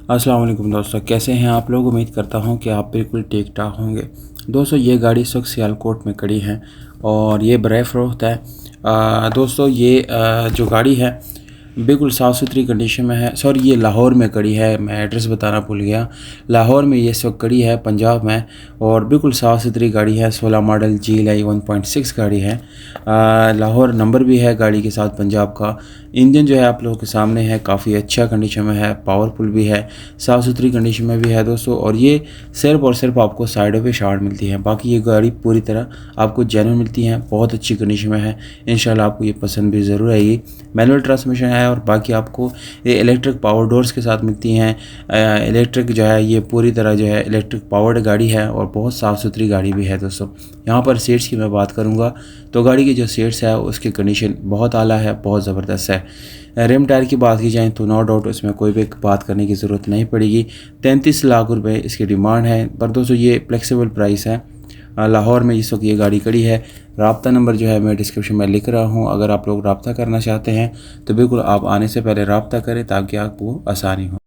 अस्सलाम वालेकुम दोस्तों, कैसे हैं आप लोग। उम्मीद करता हूं कि आप बिल्कुल ठीक ठाक होंगे। दोस्तों ये गाड़ी इस वक्त सियालकोट में खड़ी है और ये बराए फ़रोख्त है। दोस्तों ये जो गाड़ी है बिल्कुल साफ़ सुथरी कंडीशन में है। सॉरी, ये लाहौर में खड़ी है, मैं एड्रेस बताना भूल गया। लाहौर में ये इस वक्त खड़ी है, पंजाब में, और बिल्कुल साफ़ सुथरी गाड़ी है। 16 मॉडल GLI 1.6 गाड़ी है। लाहौर नंबर भी है गाड़ी के साथ पंजाब का। इंजन जो है आप लोगों के सामने है, काफ़ी अच्छा कंडीशन में है, पावरफुल भी है, साफ़ सुथरी कंडीशन में भी है दोस्तों। और ये सिर्फ और सिर्फ आपको साइडों पे शार्ट मिलती है, बाकी ये गाड़ी पूरी तरह आपको जेन्युइन मिलती है, बहुत अच्छी कंडीशन में है। इंशाल्लाह आपको ये पसंद भी ज़रूर आएगी। मैनुअल ट्रांसमिशन है और बाकी आपको ये इलेक्ट्रिक पावर डोर्स के साथ मिलती हैं। इलेक्ट्रिक जो है ये पूरी तरह जो है इलेक्ट्रिक पावर्ड गाड़ी है और बहुत साफ़ सुथरी गाड़ी भी है दोस्तों। यहाँ पर सीट्स की मैं बात करूँगा तो गाड़ी की जो सीट्स है उसकी कंडीशन बहुत आला है, बहुत ज़बरदस्त है। रिम टायर की बात की जाए तो नो डाउट उसमें कोई भी बात करने की ज़रूरत नहीं पड़ेगी। 33 लाख रुपए इसकी डिमांड है, पर दोस्तों ये फ्लेक्सिबल प्राइस है। लाहौर में इस वक्त ये गाड़ी खड़ी है। रब्ता नंबर जो है मैं डिस्क्रिप्शन में लिख रहा हूँ, अगर आप लोग रब्ता करना चाहते हैं तो बिल्कुल आप आने से पहले रब्ता करें ताकि आपको आसानी हो।